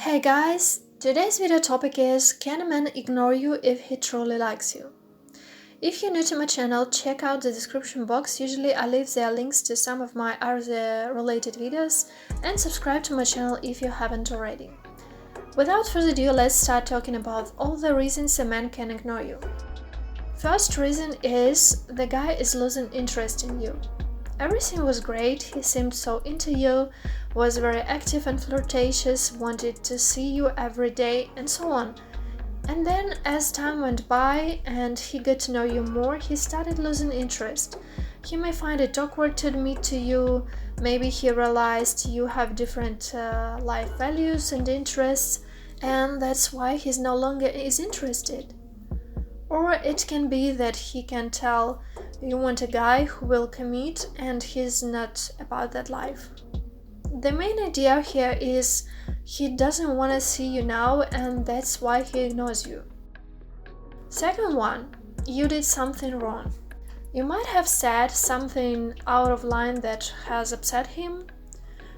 Hey guys, today's video topic is: can a man ignore you if he truly likes you? If you're new to my channel, check out the description box. Usually I leave there links to some of my other related videos, and subscribe to my channel if you haven't already. Without further ado, let's start talking about all the reasons a man can ignore you. First reason is the guy is losing interest in you. Everything was great, he seemed so into you, was very active and flirtatious, wanted to see you every day, and so on. And then, as time went by and he got to know you more, he started losing interest. He may find it awkward to admit to you, maybe he realized you have different life values and interests, and that's why he's no longer is interested. Or it can be that he can tell you want a guy who will commit and he's not about that life. The main idea here is he doesn't want to see you now, and that's why he ignores you. Second one, you did something wrong. You might have said something out of line that has upset him.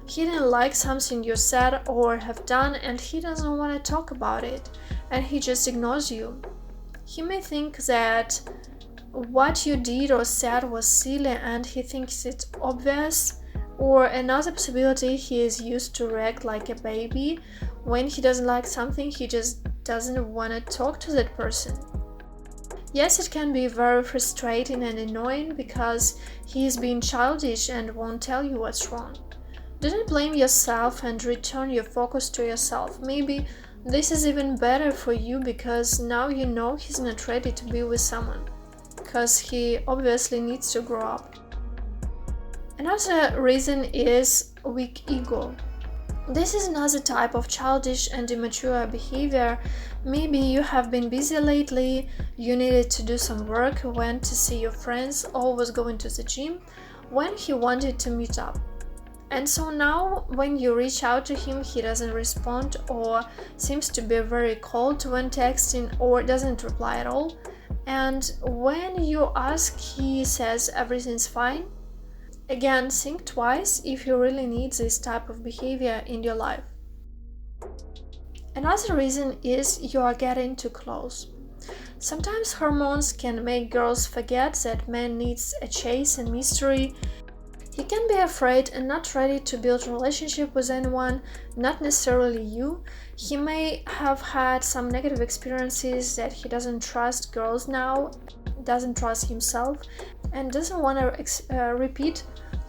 He didn't like something you said or have done, and he doesn't want to talk about it, and he just ignores you. He may think that what you did or said was silly and he thinks it's obvious, or another possibility, he is used to react like a baby. When he doesn't like something, he just doesn't want to talk to that person. Yes, it can be very frustrating and annoying because he is being childish and won't tell you what's wrong. Don't blame yourself and return your focus to yourself. Maybe this is even better for you because now you know he's not ready to be with someone, because he obviously needs to grow up. Another reason is weak ego. This is another type of childish and immature behavior. Maybe you have been busy lately, you needed to do some work, went to see your friends, or was going to the gym when he wanted to meet up. And so now when you reach out to him, he doesn't respond or seems to be very cold when texting or doesn't reply at all. And when you ask, he says everything's fine. Again, think twice if you really need this type of behavior in your life. Another reason is you are getting too close. Sometimes hormones can make girls forget that man needs a chase and mystery. He can be afraid and not ready to build a relationship with anyone, not necessarily you. He may have had some negative experiences that he doesn't trust girls now, doesn't trust himself, and doesn't want to repeat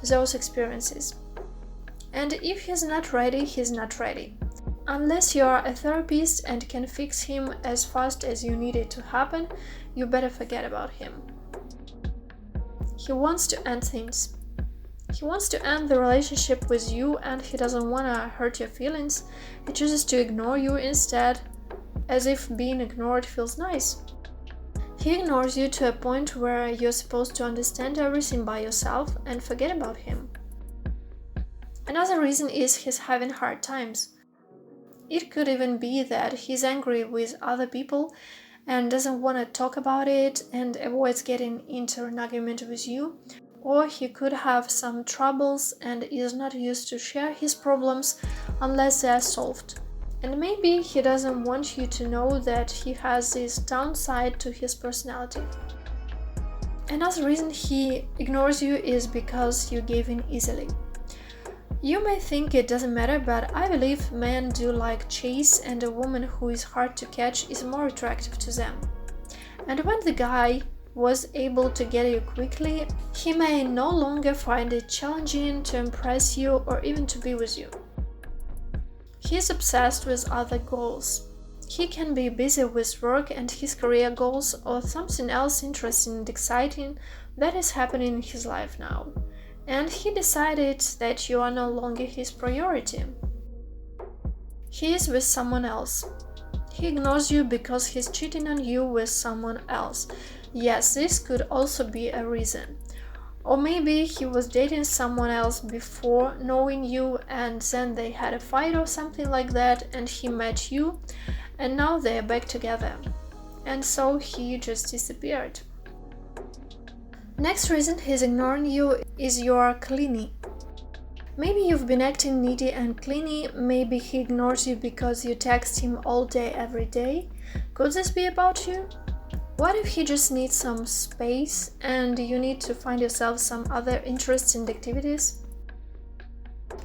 those experiences. And if he's not ready, he's not ready. Unless you are a therapist and can fix him as fast as you need it to happen, you better forget about him. He wants to end things. He wants to end the relationship with you and he doesn't want to hurt your feelings. He chooses to ignore you instead, as if being ignored feels nice. He ignores you to a point where you're supposed to understand everything by yourself and forget about him. Another reason is he's having hard times. It could even be that he's angry with other people and doesn't want to talk about it and avoids getting into an argument with you. Or he could have some troubles and is not used to share his problems unless they are solved. And maybe he doesn't want you to know that he has this downside to his personality. Another reason he ignores you is because you gave in easily. You may think it doesn't matter, but I believe men do like chase, and a woman who is hard to catch is more attractive to them. And when the guy was able to get you quickly, he may no longer find it challenging to impress you or even to be with you. He is obsessed with other goals. He can be busy with work and his career goals or something else interesting and exciting that is happening in his life now. And he decided that you are no longer his priority. He is with someone else. He ignores you because he's cheating on you with someone else. Yes, this could also be a reason. Or maybe he was dating someone else before knowing you and then they had a fight or something like that and he met you and now they are back together. And so he just disappeared. Next reason he's ignoring you is you are clingy. Maybe you've been acting needy and clingy, maybe he ignores you because you text him all day every day. Could this be about you? What if he just needs some space and you need to find yourself some other interesting activities?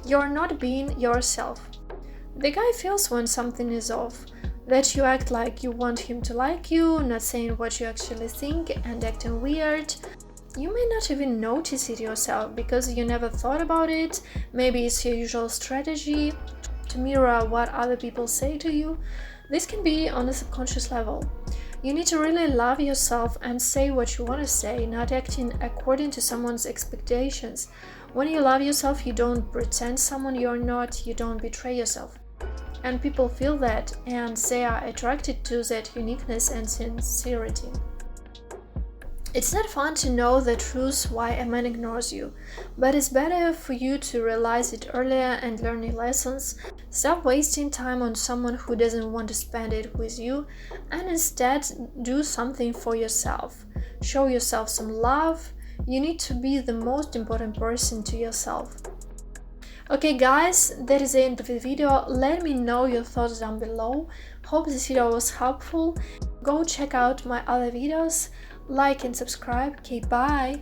You're not being yourself. The guy feels when something is off, that you act like you want him to like you, not saying what you actually think and acting weird. You may not even notice it yourself because you never thought about it. Maybe it's your usual strategy to mirror what other people say to you. This can be on a subconscious level. You need to really love yourself and say what you want to say, not acting according to someone's expectations. When you love yourself, you don't pretend someone you're not, you don't betray yourself. And people feel that, and they are attracted to that uniqueness and sincerity. It's not fun to know the truth why a man ignores you, but it's better for you to realize it earlier and learn your lessons. Stop wasting time on someone who doesn't want to spend it with you, and instead do something for yourself. Show yourself some love. You need to be the most important person to yourself. Okay guys, that is the end of the video. Let me know your thoughts down below. Hope this video was helpful. Go check out my other videos. Like and subscribe. Okay, bye!